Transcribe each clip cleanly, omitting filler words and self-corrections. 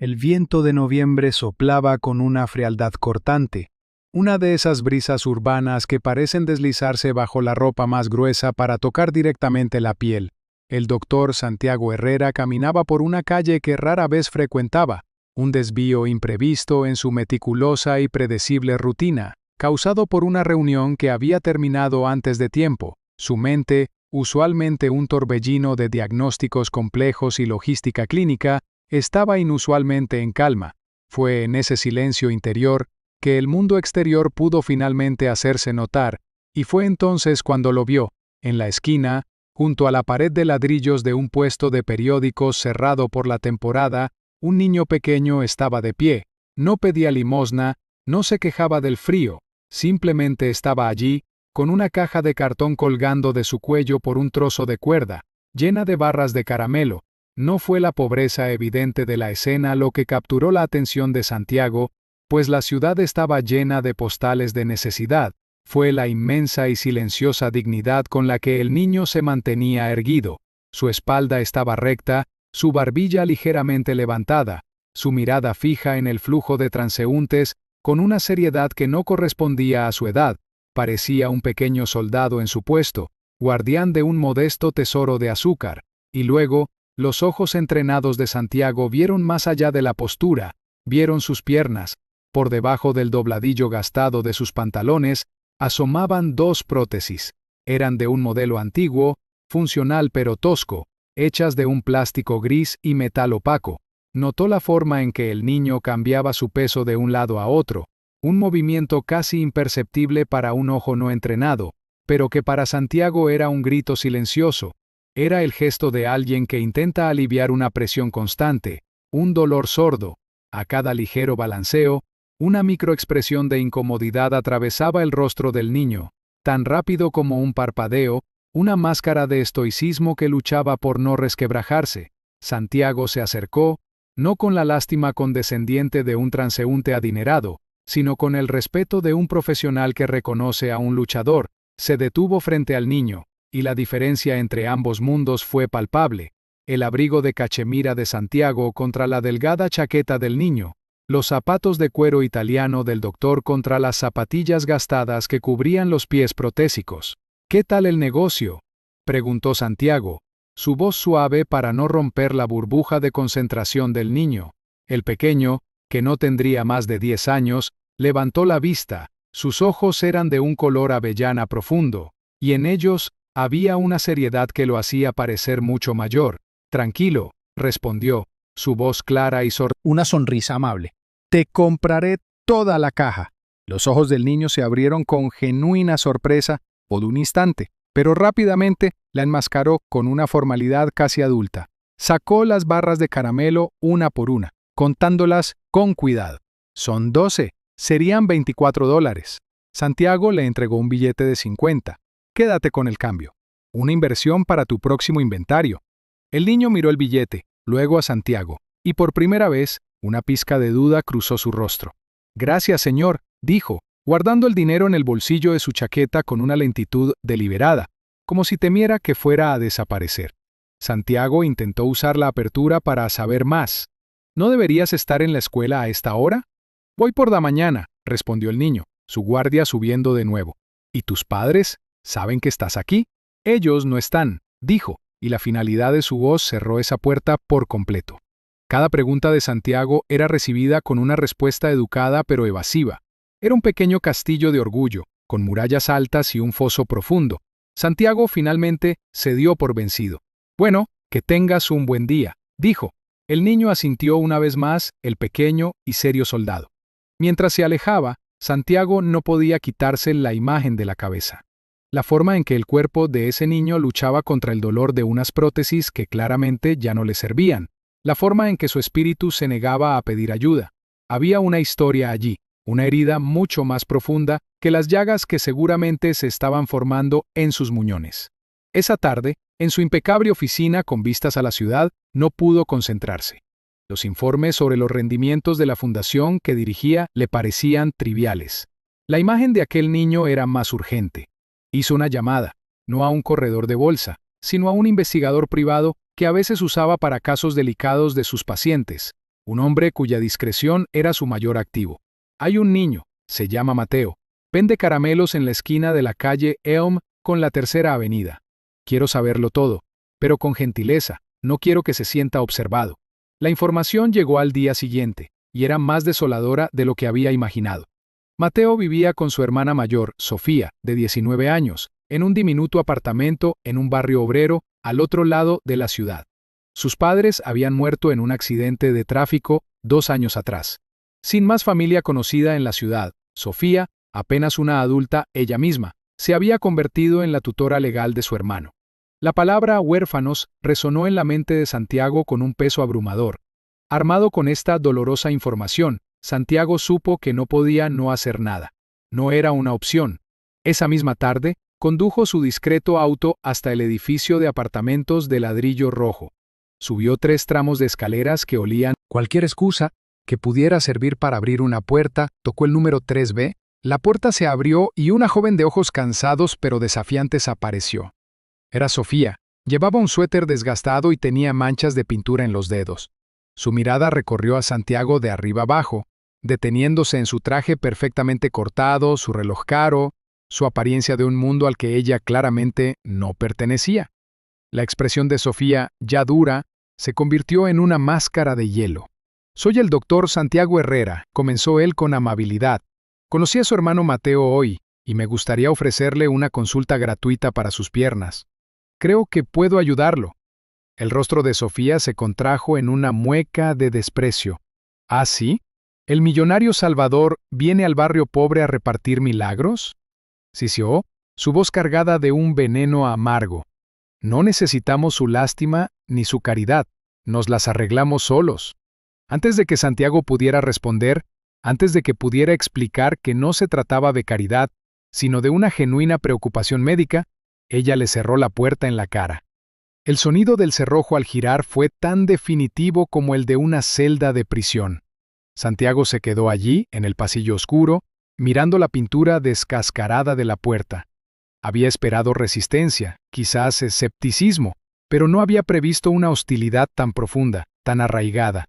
El viento de noviembre soplaba con una frialdad cortante, una de esas brisas urbanas que parecen deslizarse bajo la ropa más gruesa para tocar directamente la piel. El doctor Santiago Herrera caminaba por una calle que rara vez frecuentaba, un desvío imprevisto en su meticulosa y predecible rutina, causado por una reunión que había terminado antes de tiempo. Su mente, usualmente un torbellino de diagnósticos complejos y logística clínica, estaba inusualmente en calma. Fue en ese silencio interior que el mundo exterior pudo finalmente hacerse notar, y fue entonces cuando lo vio, en la esquina, junto a la pared de ladrillos de un puesto de periódicos cerrado por la temporada. Un niño pequeño estaba de pie, no pedía limosna, no se quejaba del frío, simplemente estaba allí, con una caja de cartón colgando de su cuello por un trozo de cuerda, llena de barras de caramelo. No fue la pobreza evidente de la escena lo que capturó la atención de Santiago, pues la ciudad estaba llena de postales de necesidad. Fue la inmensa y silenciosa dignidad con la que el niño se mantenía erguido. Su espalda estaba recta, su barbilla ligeramente levantada, su mirada fija en el flujo de transeúntes, con una seriedad que no correspondía a su edad. Parecía un pequeño soldado en su puesto, guardián de un modesto tesoro de azúcar. Y luego, los ojos entrenados de Santiago vieron más allá de la postura, vieron sus piernas. Por debajo del dobladillo gastado de sus pantalones, asomaban dos prótesis. Eran de un modelo antiguo, funcional pero tosco, hechas de un plástico gris y metal opaco. Notó la forma en que el niño cambiaba su peso de un lado a otro, un movimiento casi imperceptible para un ojo no entrenado, pero que para Santiago era un grito silencioso. Era el gesto de alguien que intenta aliviar una presión constante, un dolor sordo. A cada ligero balanceo, una microexpresión de incomodidad atravesaba el rostro del niño, tan rápido como un parpadeo, una máscara de estoicismo que luchaba por no resquebrajarse. Santiago se acercó, no con la lástima condescendiente de un transeúnte adinerado, sino con el respeto de un profesional que reconoce a un luchador. Se detuvo frente al niño, y la diferencia entre ambos mundos fue palpable. El abrigo de cachemira de Santiago contra la delgada chaqueta del niño, los zapatos de cuero italiano del doctor contra las zapatillas gastadas que cubrían los pies protésicos. «¿Qué tal el negocio?», preguntó Santiago, su voz suave para no romper la burbuja de concentración del niño. El pequeño, que no tendría más de 10 años, levantó la vista. Sus ojos eran de un color avellana profundo, y en ellos había una seriedad que lo hacía parecer mucho mayor. «Tranquilo», respondió, su voz clara y una sonrisa amable. «Te compraré toda la caja». Los ojos del niño se abrieron con genuina sorpresa por un instante, pero rápidamente la enmascaró con una formalidad casi adulta. Sacó las barras de caramelo una por una, contándolas con cuidado. «Son 12, serían $24. Santiago le entregó un billete de 50. «Quédate con el cambio. Una inversión para tu próximo inventario». El niño miró el billete, luego a Santiago, y por primera vez, una pizca de duda cruzó su rostro. «Gracias, señor», dijo, guardando el dinero en el bolsillo de su chaqueta con una lentitud deliberada, como si temiera que fuera a desaparecer. Santiago intentó usar la apertura para saber más. «¿No deberías estar en la escuela a esta hora?» «Voy por la mañana», respondió el niño, su guardia subiendo de nuevo. «¿Y tus padres? ¿Saben que estás aquí?» «Ellos no están», dijo, y la finalidad de su voz cerró esa puerta por completo. Cada pregunta de Santiago era recibida con una respuesta educada pero evasiva. Era un pequeño castillo de orgullo, con murallas altas y un foso profundo. Santiago finalmente se dio por vencido. «Bueno, que tengas un buen día», dijo. El niño asintió una vez más, el pequeño y serio soldado. Mientras se alejaba, Santiago no podía quitarse la imagen de la cabeza. La forma en que el cuerpo de ese niño luchaba contra el dolor de unas prótesis que claramente ya no le servían. La forma en que su espíritu se negaba a pedir ayuda. Había una historia allí, una herida mucho más profunda que las llagas que seguramente se estaban formando en sus muñones. Esa tarde, en su impecable oficina con vistas a la ciudad, no pudo concentrarse. Los informes sobre los rendimientos de la fundación que dirigía le parecían triviales. La imagen de aquel niño era más urgente. Hizo una llamada, no a un corredor de bolsa, sino a un investigador privado que a veces usaba para casos delicados de sus pacientes. un hombre cuya discreción era su mayor activo. Hay un niño, se llama Mateo. Vende caramelos en la esquina de la calle Elm con la Tercera Avenida. Quiero saberlo todo, pero con gentileza, no quiero que se sienta observado. La información llegó al día siguiente, y era más desoladora de lo que había imaginado. Mateo vivía con su hermana mayor, Sofía, de 19 años, en un diminuto apartamento en un barrio obrero al otro lado de la ciudad. Sus padres habían muerto en un accidente de tráfico 2 años atrás. Sin más familia conocida en la ciudad, Sofía, apenas una adulta ella misma, se había convertido en la tutora legal de su hermano. La palabra huérfanos resonó en la mente de Santiago con un peso abrumador. Armado con esta dolorosa información, Santiago supo que no podía no hacer nada. No era una opción. Esa misma tarde, condujo su discreto auto hasta el edificio de apartamentos de ladrillo rojo. Subió 3 tramos de escaleras que olían cualquier excusa que pudiera servir para abrir una puerta, tocó el número 3B, la puerta se abrió y una joven de ojos cansados pero desafiantes apareció. Era Sofía. Llevaba un suéter desgastado y tenía manchas de pintura en los dedos. Su mirada recorrió a Santiago de arriba abajo, deteniéndose en su traje perfectamente cortado, su reloj caro, su apariencia de un mundo al que ella claramente no pertenecía. La expresión de Sofía, ya dura, se convirtió en una máscara de hielo. «Soy el doctor Santiago Herrera», comenzó él con amabilidad. «Conocí a su hermano Mateo hoy, y me gustaría ofrecerle una consulta gratuita para sus piernas. Creo que puedo ayudarlo». El rostro de Sofía se contrajo en una mueca de desprecio. «¿Ah, sí? ¿El millonario Salvador viene al barrio pobre a repartir milagros?», sisió, su voz cargada de un veneno amargo. «No necesitamos su lástima ni su caridad, nos las arreglamos solos». Antes de que Santiago pudiera responder, antes de que pudiera explicar que no se trataba de caridad, sino de una genuina preocupación médica, ella le cerró la puerta en la cara. El sonido del cerrojo al girar fue tan definitivo como el de una celda de prisión. Santiago se quedó allí, en el pasillo oscuro, mirando la pintura descascarada de la puerta. Había esperado resistencia, quizás escepticismo, pero no había previsto una hostilidad tan profunda, tan arraigada.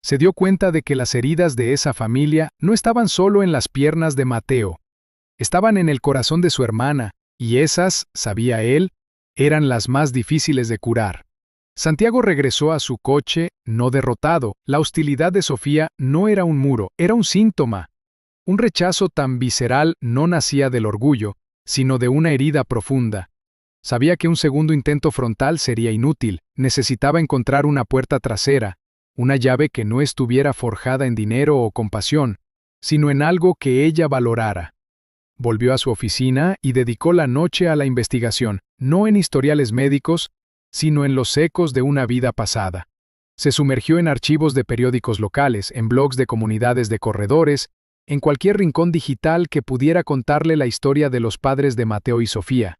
Se dio cuenta de que las heridas de esa familia no estaban solo en las piernas de Mateo. Estaban en el corazón de su hermana, y esas, sabía él, eran las más difíciles de curar. Santiago regresó a su coche, no derrotado. La hostilidad de Sofía no era un muro, era un síntoma. Un rechazo tan visceral no nacía del orgullo, sino de una herida profunda. Sabía que un segundo intento frontal sería inútil, necesitaba encontrar una puerta trasera, una llave que no estuviera forjada en dinero o compasión, sino en algo que ella valorara. Volvió a su oficina y dedicó la noche a la investigación, no en historiales médicos, sino en los ecos de una vida pasada. Se sumergió en archivos de periódicos locales, en blogs de comunidades de corredores, en cualquier rincón digital que pudiera contarle la historia de los padres de Mateo y Sofía.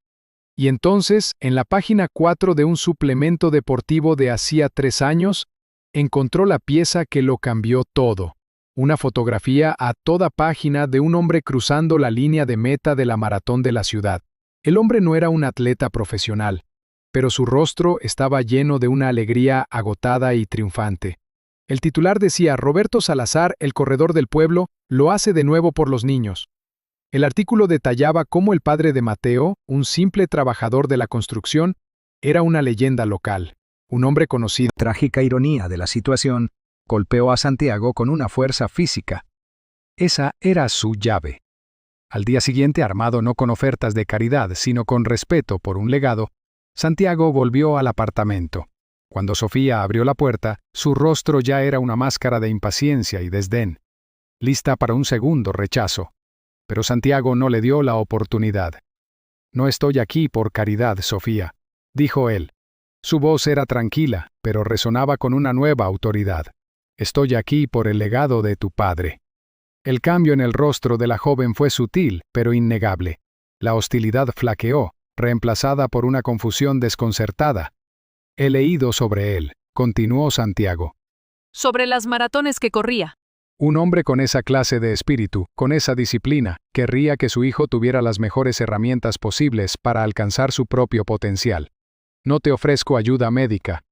Y entonces, en la página 4 de un suplemento deportivo de hacía 3 años, encontró la pieza que lo cambió todo. Una fotografía a toda página de un hombre cruzando la línea de meta de la maratón de la ciudad. El hombre no era un atleta profesional, pero su rostro estaba lleno de una alegría agotada y triunfante. El titular decía: Roberto Salazar, el corredor del pueblo, lo hace de nuevo por los niños. El artículo detallaba cómo el padre de Mateo, un simple trabajador de la construcción, era una leyenda local. Un hombre conocido. Trágica ironía de la situación, golpeó a Santiago con una fuerza física. Esa era su llave. Al día siguiente, armado no con ofertas de caridad, sino con respeto por un legado, Santiago volvió al apartamento. Cuando Sofía abrió la puerta, su rostro ya era una máscara de impaciencia y desdén, lista para un segundo rechazo. Pero Santiago no le dio la oportunidad. «No estoy aquí por caridad, Sofía», dijo él. Su voz era tranquila, pero resonaba con una nueva autoridad. «Estoy aquí por el legado de tu padre». El cambio en el rostro de la joven fue sutil, pero innegable. La hostilidad flaqueó, reemplazada por una confusión desconcertada. «He leído sobre él», continuó Santiago. «Sobre las maratones que corría». Un hombre con esa clase de espíritu, con esa disciplina, querría que su hijo tuviera las mejores herramientas posibles para alcanzar su propio potencial. «No te ofrezco ayuda médica».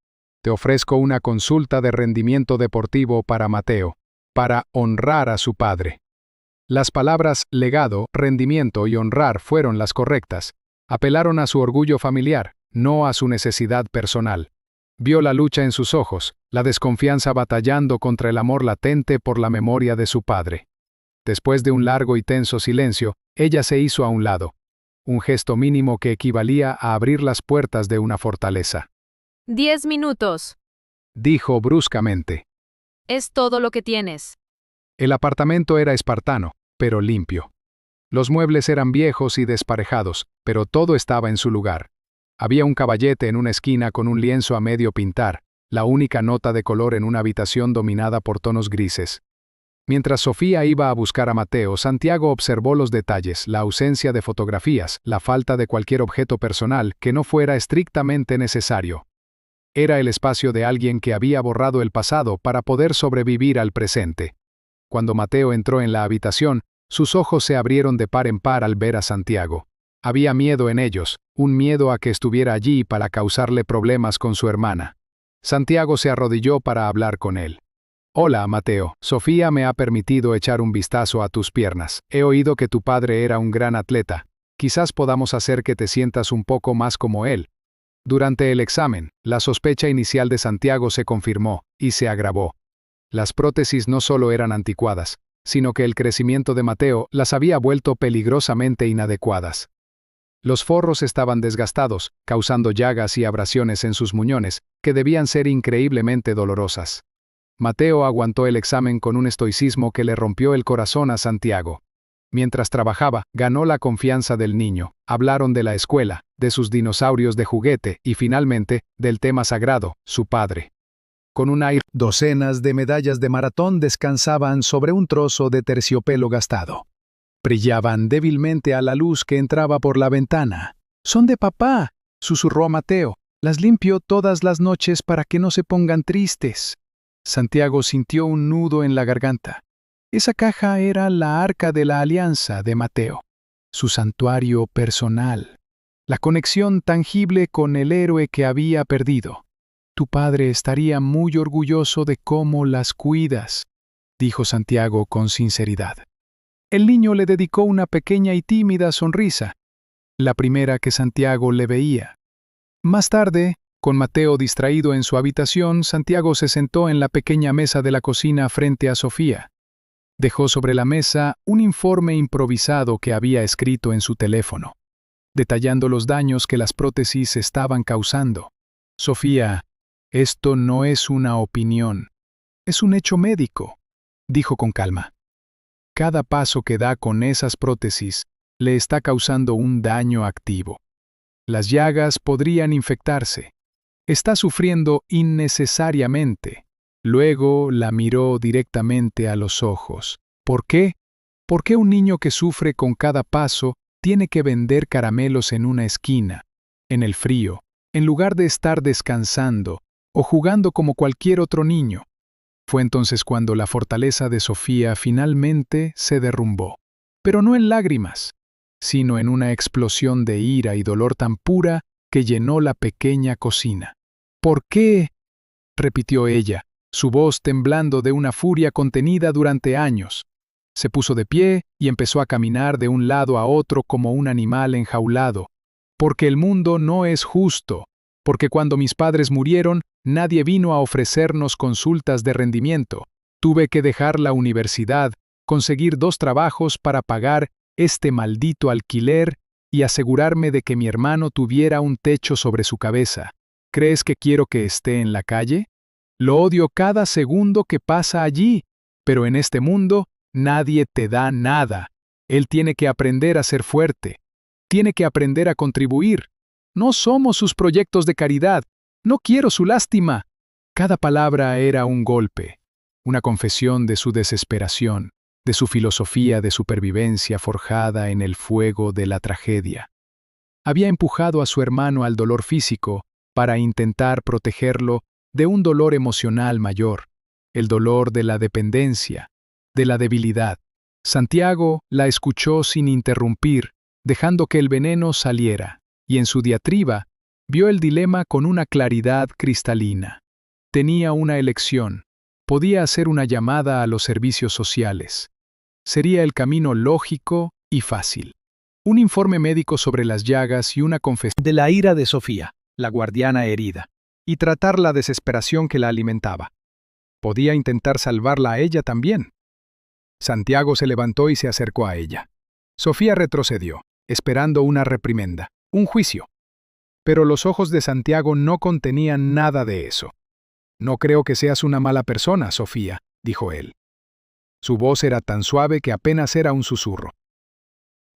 Te ofrezco una consulta de rendimiento deportivo para Mateo, para honrar a su padre. Las palabras legado, rendimiento y honrar fueron las correctas. Apelaron a su orgullo familiar, no a su necesidad personal. Vio la lucha en sus ojos, la desconfianza batallando contra el amor latente por la memoria de su padre. Después de un largo y tenso silencio, ella se hizo a un lado. Un gesto mínimo que equivalía a abrir las puertas de una fortaleza. 10 minutos. Dijo bruscamente. Es todo lo que tienes. El apartamento era espartano, pero limpio. Los muebles eran viejos y desparejados, pero todo estaba en su lugar. Había un caballete en una esquina con un lienzo a medio pintar, la única nota de color en una habitación dominada por tonos grises. Mientras Sofía iba a buscar a Mateo, Santiago observó los detalles, la ausencia de fotografías, la falta de cualquier objeto personal que no fuera estrictamente necesario. Era el espacio de alguien que había borrado el pasado para poder sobrevivir al presente. Cuando Mateo entró en la habitación, sus ojos se abrieron de par en par al ver a Santiago. Había miedo en ellos, un miedo a que estuviera allí para causarle problemas con su hermana. Santiago se arrodilló para hablar con él. Hola, Mateo. Sofía me ha permitido echar un vistazo a tus piernas. He oído que tu padre era un gran atleta. Quizás podamos hacer que te sientas un poco más como él. Durante el examen, la sospecha inicial de Santiago se confirmó y se agravó. Las prótesis no solo eran anticuadas, sino que el crecimiento de Mateo las había vuelto peligrosamente inadecuadas. Los forros estaban desgastados, causando llagas y abrasiones en sus muñones, que debían ser increíblemente dolorosas. Mateo aguantó el examen con un estoicismo que le rompió el corazón a Santiago. Mientras trabajaba, ganó la confianza del niño. Hablaron de la escuela, de sus dinosaurios de juguete y finalmente, del tema sagrado, su padre. Con un aire, docenas de medallas de maratón descansaban sobre un trozo de terciopelo gastado. Brillaban débilmente a la luz que entraba por la ventana. «Son de papá», susurró Mateo. «Las limpio todas las noches para que no se pongan tristes». Santiago sintió un nudo en la garganta. Esa caja era la Arca de la Alianza de Mateo, su santuario personal, la conexión tangible con el héroe que había perdido. «Tu padre estaría muy orgulloso de cómo las cuidas», dijo Santiago con sinceridad. El niño le dedicó una pequeña y tímida sonrisa, la primera que Santiago le veía. Más tarde, con Mateo distraído en su habitación, Santiago se sentó en la pequeña mesa de la cocina frente a Sofía. Dejó sobre la mesa un informe improvisado que había escrito en su teléfono, detallando los daños que las prótesis estaban causando. «Sofía, esto no es una opinión, es un hecho médico», dijo con calma. «Cada paso que da con esas prótesis le está causando un daño activo. Las llagas podrían infectarse. Está sufriendo innecesariamente». Luego la miró directamente a los ojos. «¿Por qué? ¿Por qué un niño que sufre con cada paso tiene que vender caramelos en una esquina, en el frío, en lugar de estar descansando o jugando como cualquier otro niño?» Fue entonces cuando la fortaleza de Sofía finalmente se derrumbó, pero no en lágrimas, sino en una explosión de ira y dolor tan pura que llenó la pequeña cocina. «¿Por qué?», repitió ella, su voz temblando de una furia contenida durante años. Se puso de pie y empezó a caminar de un lado a otro como un animal enjaulado. «Porque el mundo no es justo, porque cuando mis padres murieron, nadie vino a ofrecernos consultas de rendimiento. Tuve que dejar la universidad, conseguir 2 trabajos para pagar este maldito alquiler y asegurarme de que mi hermano tuviera un techo sobre su cabeza. ¿Crees que quiero que esté en la calle? Lo odio cada segundo que pasa allí, pero en este mundo nadie te da nada. Él tiene que aprender a ser fuerte, tiene que aprender a contribuir. No somos sus proyectos de caridad, no quiero su lástima». Cada palabra era un golpe, una confesión de su desesperación, de su filosofía de supervivencia forjada en el fuego de la tragedia. Había empujado a su hermano al dolor físico para intentar protegerlo de un dolor emocional mayor, el dolor de la dependencia, de la debilidad. Santiago la escuchó sin interrumpir, dejando que el veneno saliera, y en su diatriba vio el dilema con una claridad cristalina. Tenía una elección. Podía hacer una llamada a los servicios sociales. Sería el camino lógico y fácil. Un informe médico sobre las llagas y una confesión De la ira de Sofía, la guardiana herida, y tratar la desesperación que la alimentaba. Podía intentar salvarla a ella también. Santiago se levantó y se acercó a ella. Sofía retrocedió, esperando una reprimenda, un juicio. Pero los ojos de Santiago no contenían nada de eso. «No creo que seas una mala persona, Sofía», dijo él. Su voz era tan suave que apenas era un susurro.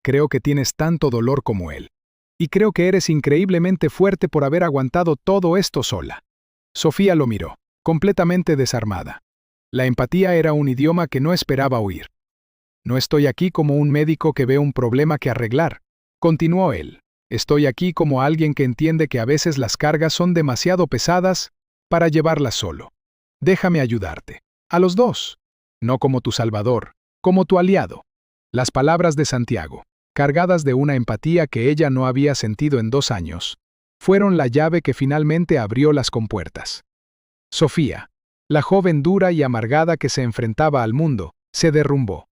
«Creo que tienes tanto dolor como él. Y creo que eres increíblemente fuerte por haber aguantado todo esto sola». Sofía lo miró, completamente desarmada. La empatía era un idioma que no esperaba oír. «No estoy aquí como un médico que ve un problema que arreglar», continuó él. «Estoy aquí como alguien que entiende que a veces las cargas son demasiado pesadas para llevarlas solo. Déjame ayudarte. A los dos. No como tu salvador, como tu aliado». Las palabras de Santiago, cargadas de una empatía que ella no había sentido en 2 años, fueron la llave que finalmente abrió las compuertas. Sofía, la joven dura y amargada que se enfrentaba al mundo, se derrumbó.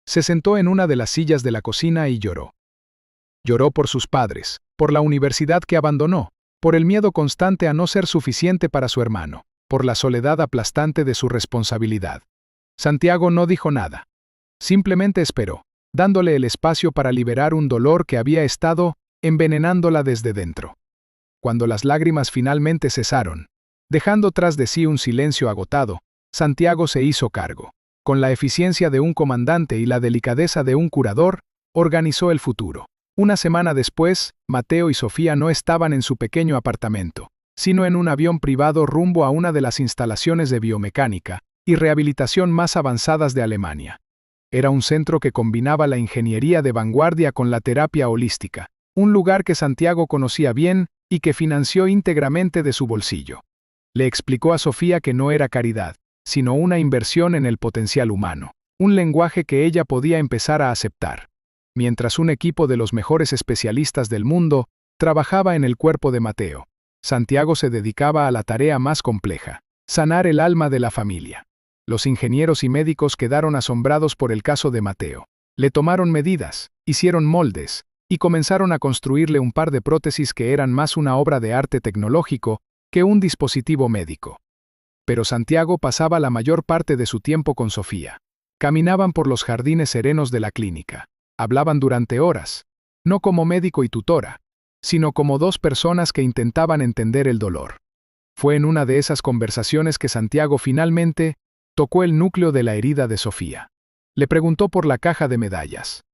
Se sentó en una de las sillas de la cocina y lloró. Lloró por sus padres, por la universidad que abandonó, por el miedo constante a no ser suficiente para su hermano, por la soledad aplastante de su responsabilidad. Santiago no dijo nada. Simplemente esperó, dándole el espacio para liberar un dolor que había estado envenenándola desde dentro. Cuando las lágrimas finalmente cesaron, dejando tras de sí un silencio agotado, Santiago se hizo cargo. Con la eficiencia de un comandante y la delicadeza de un curador, organizó el futuro. Una semana después, Mateo y Sofía no estaban en su pequeño apartamento, sino en un avión privado rumbo a una de las instalaciones de biomecánica y rehabilitación más avanzadas de Alemania. Era un centro que combinaba la ingeniería de vanguardia con la terapia holística, un lugar que Santiago conocía bien y que financió íntegramente de su bolsillo. Le explicó a Sofía que no era caridad, sino una inversión en el potencial humano, un lenguaje que ella podía empezar a aceptar. Mientras un equipo de los mejores especialistas del mundo trabajaba en el cuerpo de Mateo, Santiago se dedicaba a la tarea más compleja: sanar el alma de la familia. Los ingenieros y médicos quedaron asombrados por el caso de Mateo. Le tomaron medidas, hicieron moldes, y comenzaron a construirle un par de prótesis que eran más una obra de arte tecnológico que un dispositivo médico. Pero Santiago pasaba la mayor parte de su tiempo con Sofía. Caminaban por los jardines serenos de la clínica. Hablaban durante horas, no como médico y tutora, sino como 2 personas que intentaban entender el dolor. Fue en una de esas conversaciones que Santiago finalmente tocó el núcleo de la herida de Sofía. Le preguntó por la caja de medallas.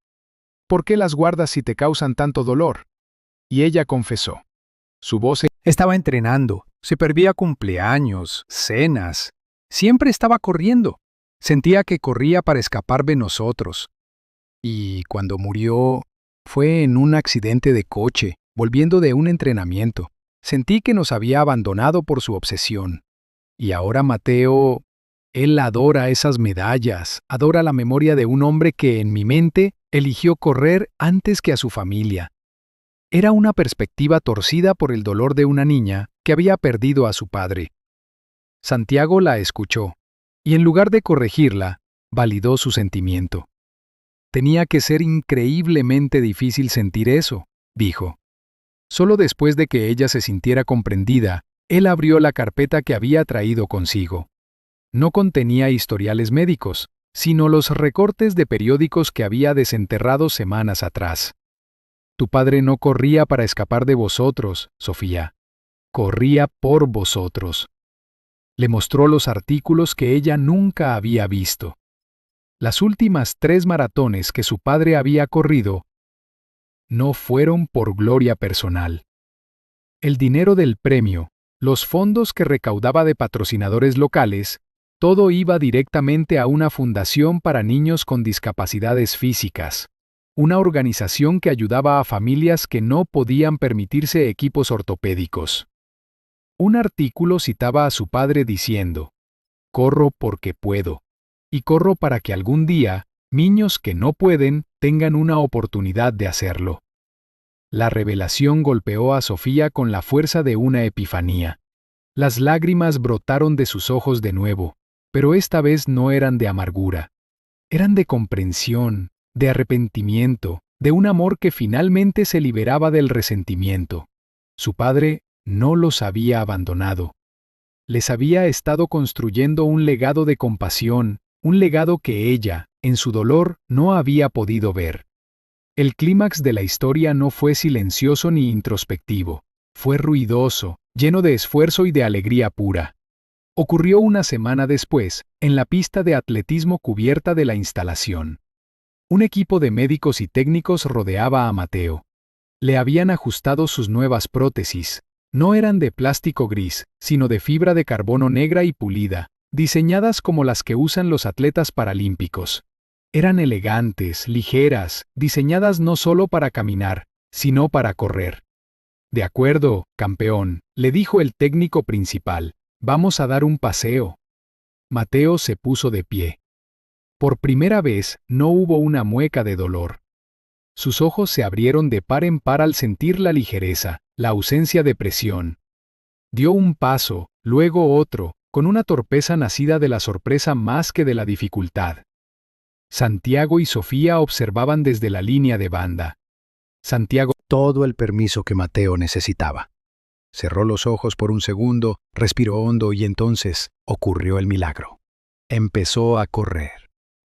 ¿Por qué las guardas si te causan tanto dolor? Y ella confesó. Su voz Estaba entrenando, se perdía cumpleaños, cenas. Siempre estaba corriendo. Sentía que corría para escapar de nosotros. Y cuando murió, fue en un accidente de coche, volviendo de un entrenamiento. Sentí que nos había abandonado por su obsesión. Y ahora Mateo, él adora esas medallas, adora la memoria de un hombre que en mi mente eligió correr antes que a su familia. Era una perspectiva torcida por el dolor de una niña que había perdido a su padre. Santiago la escuchó, y en lugar de corregirla, validó su sentimiento. Tenía que ser increíblemente difícil sentir eso, dijo. Solo después de que ella se sintiera comprendida, él abrió la carpeta que había traído consigo. No contenía historiales médicos, sino los recortes de periódicos que había desenterrado semanas atrás. Tu padre no corría para escapar de vosotros, Sofía. Corría por vosotros. Le mostró los artículos que ella nunca había visto. Las últimas 3 maratones que su padre había corrido no fueron por gloria personal. El dinero del premio, los fondos que recaudaba de patrocinadores locales, todo iba directamente a una fundación para niños con discapacidades físicas, una organización que ayudaba a familias que no podían permitirse equipos ortopédicos. Un artículo citaba a su padre diciendo: «Corro porque puedo, y corro para que algún día niños que no pueden tengan una oportunidad de hacerlo». La revelación golpeó a Sofía con la fuerza de una epifanía. Las lágrimas brotaron de sus ojos de nuevo, pero esta vez no eran de amargura. Eran de comprensión, de arrepentimiento, de un amor que finalmente se liberaba del resentimiento. Su padre no los había abandonado. Les había estado construyendo un legado de compasión, un legado que ella, en su dolor, no había podido ver. El clímax de la historia no fue silencioso ni introspectivo, fue ruidoso, lleno de esfuerzo y de alegría pura. Ocurrió una semana después, en la pista de atletismo cubierta de la instalación. Un equipo de médicos y técnicos rodeaba a Mateo. Le habían ajustado sus nuevas prótesis. No eran de plástico gris, sino de fibra de carbono negra y pulida, diseñadas como las que usan los atletas paralímpicos. Eran elegantes, ligeras, diseñadas no solo para caminar, sino para correr. De acuerdo, campeón, le dijo el técnico principal, vamos a dar un paseo. Mateo se puso de pie. Por primera vez, no hubo una mueca de dolor. Sus ojos se abrieron de par en par al sentir la ligereza, la ausencia de presión. Dio un paso, luego otro, con una torpeza nacida de la sorpresa más que de la dificultad. Santiago y Sofía observaban desde la línea de banda. Santiago todo el permiso que Mateo necesitaba. Cerró los ojos por un segundo, respiró hondo y entonces ocurrió el milagro. Empezó a correr.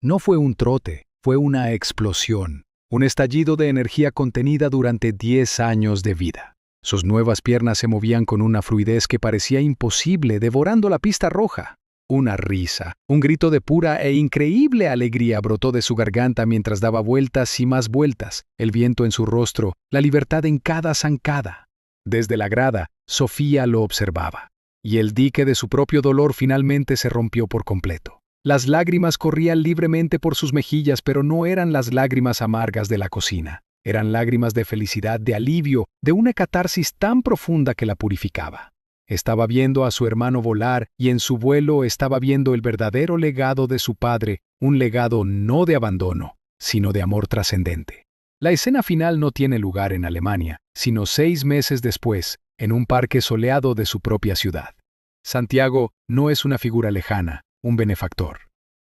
No fue un trote, fue una explosión, un estallido de energía contenida durante 10 años de vida. Sus nuevas piernas se movían con una fluidez que parecía imposible, devorando la pista roja. Una risa, un grito de pura e increíble alegría brotó de su garganta mientras daba vueltas y más vueltas, el viento en su rostro, la libertad en cada zancada. Desde la grada, Sofía lo observaba, y el dique de su propio dolor finalmente se rompió por completo. Las lágrimas corrían libremente por sus mejillas, pero no eran las lágrimas amargas de la cocina. Eran lágrimas de felicidad, de alivio, de una catarsis tan profunda que la purificaba. Estaba viendo a su hermano volar y en su vuelo estaba viendo el verdadero legado de su padre, un legado no de abandono, sino de amor trascendente. La escena final no tiene lugar en Alemania, sino 6 meses después, en un parque soleado de su propia ciudad. Santiago no es una figura lejana, un benefactor.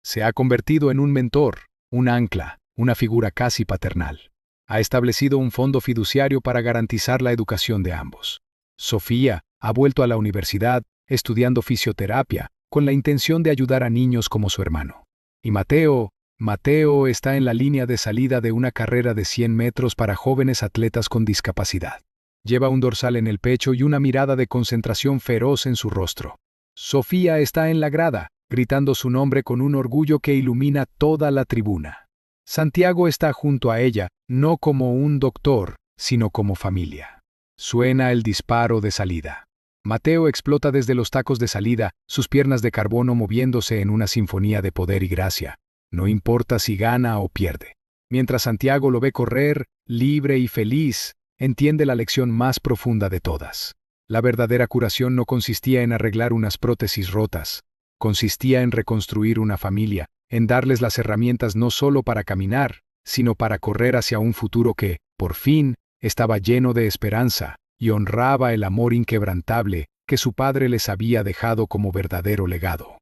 Se ha convertido en un mentor, un ancla, una figura casi paternal. Ha establecido un fondo fiduciario para garantizar la educación de ambos. Sofía ha vuelto a la universidad estudiando fisioterapia con la intención de ayudar a niños como su hermano. Y Mateo está en la línea de salida de una carrera de 100 metros para jóvenes atletas con discapacidad. Lleva un dorsal en el pecho y una mirada de concentración feroz en su rostro. Sofía está en la grada, gritando su nombre con un orgullo que ilumina toda la tribuna. Santiago está junto a ella, no como un doctor, sino como familia. Suena el disparo de salida. Mateo explota desde los tacos de salida, sus piernas de carbono moviéndose en una sinfonía de poder y gracia. No importa si gana o pierde. Mientras Santiago lo ve correr, libre y feliz, entiende la lección más profunda de todas. La verdadera curación no consistía en arreglar unas prótesis rotas. Consistía en reconstruir una familia, en darles las herramientas no solo para caminar, sino para correr hacia un futuro que, por fin, estaba lleno de esperanza y honraba el amor inquebrantable que su padre les había dejado como verdadero legado.